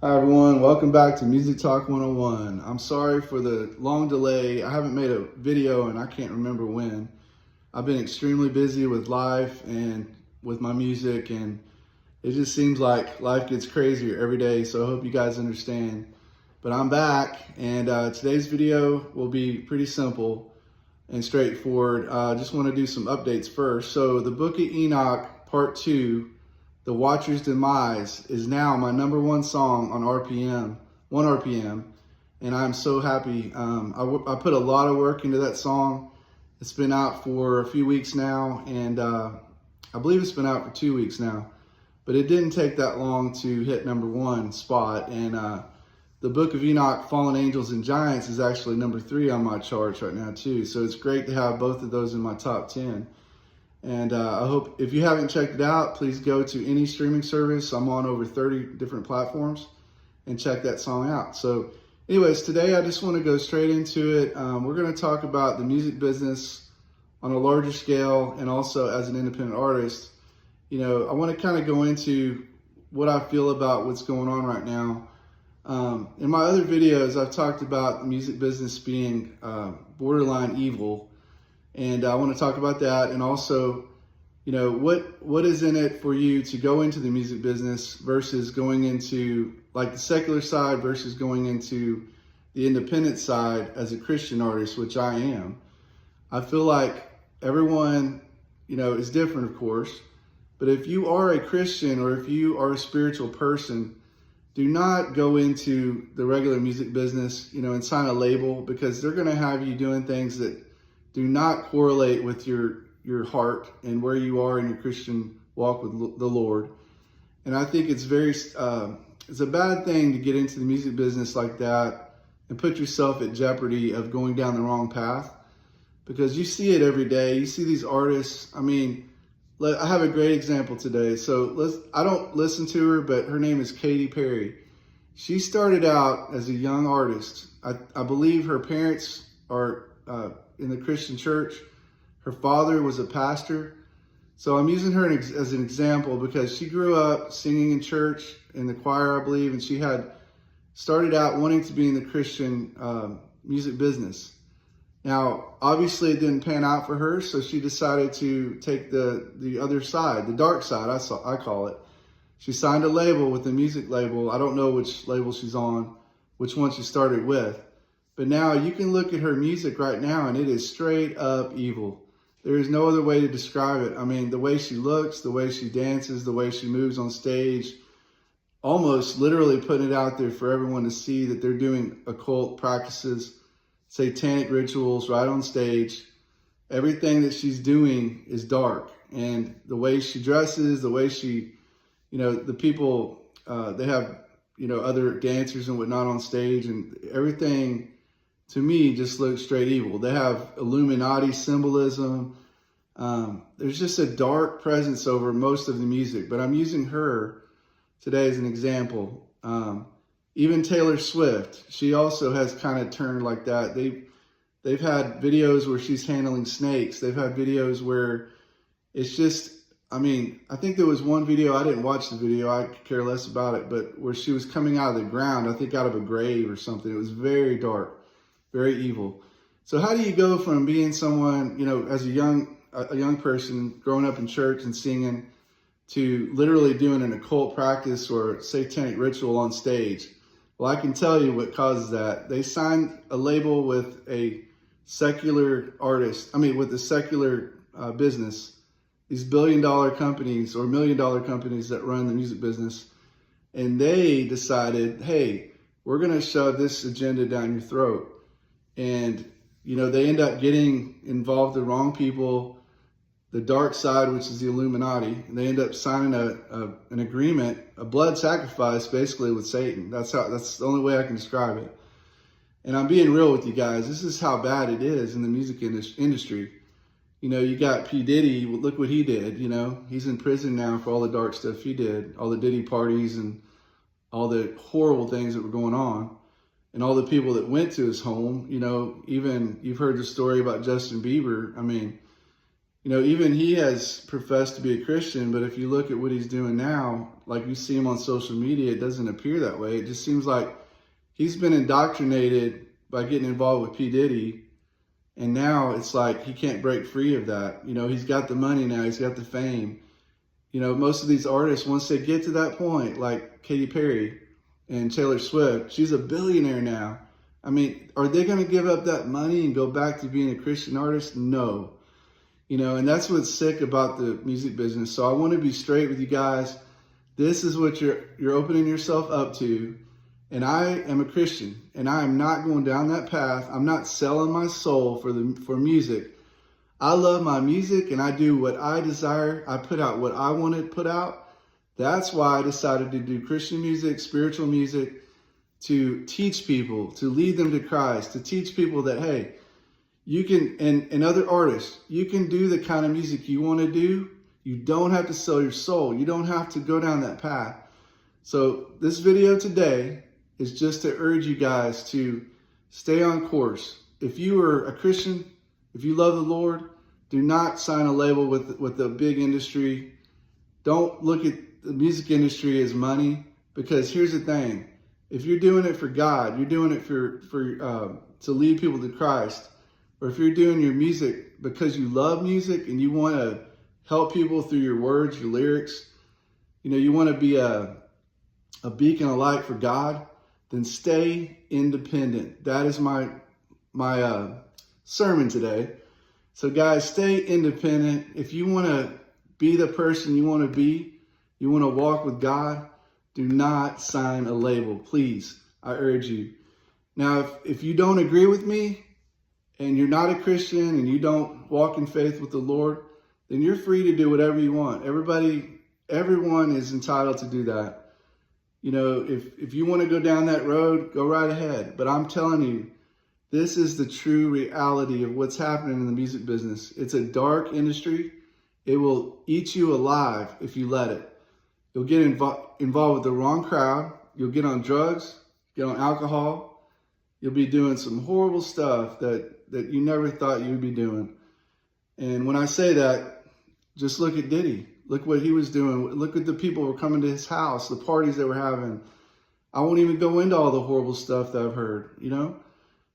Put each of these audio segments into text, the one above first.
Hi everyone, welcome back to Music Talk 101. I'm sorry for the long delay. I haven't made a video and I can't remember when. I've been extremely busy with life and with my music, and it just seems like life gets crazier every day, so I hope you guys understand. But I'm back, and today's video will be pretty simple and straightforward. I just want to do some updates first. So the Book of Enoch Part 2, The Watcher's Demise, is now my #1 song on RPM, 1 RPM, and I'm so happy. I put a lot of work into that song. It's been out for a few weeks now, and I believe it's been out for 2 weeks now, but it didn't take that long to hit #1 spot. And the Book of Enoch, Fallen Angels and Giants is actually #3 on my charts right now too. So it's great to have both of those in my top 10. And I hope, if you haven't checked it out, please go to any streaming service. I'm on over 30 different platforms, and check that song out. So anyways, today I just want to go straight into it. We're going to talk about the music business on a larger scale, and also as an independent artist. You know, I want to kind of go into what I feel about what's going on right now. In my other videos, I've talked about the music business being borderline evil. And I want to talk about that, and also, you know, what is in it for you to go into the music business versus going into like the secular side versus going into the independent side as a Christian artist, which I am. I feel like everyone, you know, is different, of course, but if you are a Christian or if you are a spiritual person, do not go into the regular music business, you know, and sign a label, because they're going to have you doing things that do not correlate with your heart and where you are in your Christian walk with the Lord. And I think it's it's a bad thing to get into the music business like that and put yourself at jeopardy of going down the wrong path, because you see it every day. You see these artists. I mean, I have a great example today. So I don't listen to her, but her name is Katy Perry. She started out as a young artist. I believe her parents are in the Christian church. Her father was a pastor. So I'm using her as an example because she grew up singing in church, in the choir, I believe, and she had started out wanting to be in the Christian music business. Now, obviously it didn't pan out for her, so she decided to take the other side, the dark side, I call it. She signed a label with a music label. I don't know which label she's on, which one she started with. But now you can look at her music right now, and it is straight up evil. There is no other way to describe it. I mean, the way she looks, the way she dances, the way she moves on stage, almost literally putting it out there for everyone to see that they're doing occult practices, satanic rituals right on stage. Everything that she's doing is dark. And the way she dresses, the way she, you know, the people, they have, you know, other dancers and whatnot on stage, and everything to me just looks straight evil. They have Illuminati symbolism. There's just a dark presence over most of the music, but I'm using her today as an example. Even Taylor Swift, she also has kind of turned like that. They've had videos where she's handling snakes. They've had videos where it's just, I mean, I think there was one video, I didn't watch the video, I could care less about it, but where she was coming out of the ground, I think out of a grave or something. It was very dark, very evil. So how do you go from being someone, you know, as a young person growing up in church and singing, to literally doing an occult practice or satanic ritual on stage? Well, I can tell you what causes that. They signed a label with a secular artist, with a secular business, these billion-dollar companies or million-dollar companies that run the music business. And they decided, hey, we're going to shove this agenda down your throat. And, you know, they end up getting involved the wrong people, the dark side, which is the Illuminati. And they end up signing an agreement, a blood sacrifice, basically, with Satan. That's the only way I can describe it. And I'm being real with you guys. This is how bad it is in the music industry. You know, you got P. Diddy, look what he did, you know. He's in prison now for all the dark stuff he did, all the Diddy parties and all the horrible things that were going on, and all the people that went to his home. You know, even you've heard the story about Justin Bieber. I mean, You know, even he has professed to be a Christian, but if you look at what he's doing now, like you see him on social media, it doesn't appear that way. It just seems like he's been indoctrinated by getting involved with P. Diddy, and now it's like he can't break free of that. You know, he's got the money now, he's got the fame. You know, most of these artists, once they get to that point, like Katy Perry and Taylor Swift, she's a billionaire now. I mean, are they going to give up that money and go back to being a Christian artist? No. You know, and that's what's sick about the music business. So I want to be straight with you guys. This is what you're opening yourself up to. And I am a Christian, and I am not going down that path. I'm not selling my soul for music. I love my music, and I do what I desire. I put out what I want to put out. That's why I decided to do Christian music, spiritual music, to teach people, to lead them to Christ, to teach people that, hey, you can, and other artists, you can do the kind of music you want to do. You don't have to sell your soul. You don't have to go down that path. So this video today is just to urge you guys to stay on course. If you are a Christian, if you love the Lord, do not sign a label with the big industry. Don't look at the music industry as money, because here's the thing. If you're doing it for God, you're doing it to lead people to Christ, or if you're doing your music because you love music and you want to help people through your words, your lyrics, you know, you want to be a beacon of light for God, then stay independent. That is my sermon today. So guys, stay independent. If you want to be the person you want to be, you want to walk with God, do not sign a label, please. I urge you. Now, if you don't agree with me and you're not a Christian and you don't walk in faith with the Lord, then you're free to do whatever you want. Everyone is entitled to do that. You know, if you want to go down that road, go right ahead. But I'm telling you, this is the true reality of what's happening in the music business. It's a dark industry. It will eat you alive if you let it. You'll get involved with the wrong crowd. You'll get on drugs, get on alcohol. You'll be doing some horrible stuff that you never thought you would be doing. And when I say that, just look at Diddy. Look what he was doing. Look at the people who were coming to his house, the parties they were having. I won't even go into all the horrible stuff that I've heard, you know?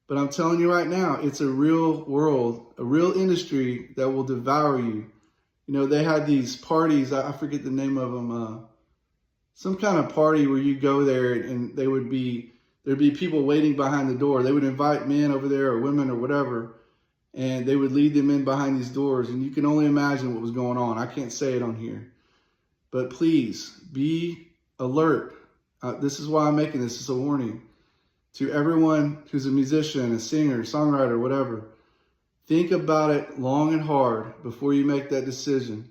But I'm telling you right now, it's a real world, a real industry that will devour you. You know, they had these parties, I forget the name of them, some kind of party where you go there and there'd be people waiting behind the door. They would invite men over there or women or whatever, and they would lead them in behind these doors. And you can only imagine what was going on. I can't say it on here. But please, be alert. This is why I'm making this as a warning to everyone who's a musician, a singer, songwriter, whatever. Think about it long and hard before you make that decision.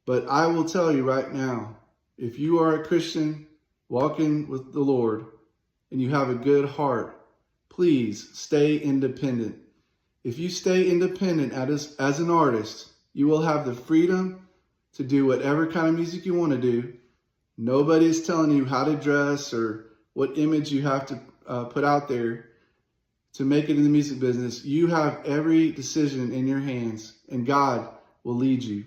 But I will tell you right now, if you are a Christian walking with the Lord and you have a good heart, please stay independent. If you stay independent as an artist, you will have the freedom to do whatever kind of music you want to do. Nobody is telling you how to dress or what image you have to put out there to make it in the music business. You have every decision in your hands, and God will lead you.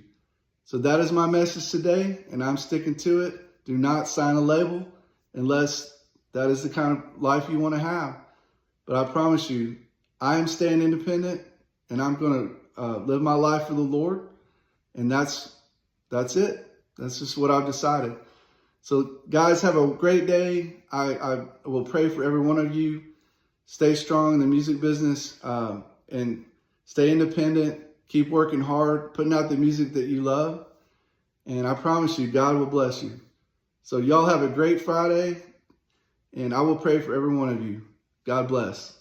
So that is my message today, and I'm sticking to it. Do not sign a label unless that is the kind of life you want to have. But I promise you, I am staying independent, and I'm going to live my life for the Lord. And that's it. That's just what I've decided. So guys, have a great day. I will pray for every one of you. Stay strong in the music business and stay independent. Keep working hard, putting out the music that you love. And I promise you, God will bless you. So y'all have a great Friday, and I will pray for every one of you. God bless.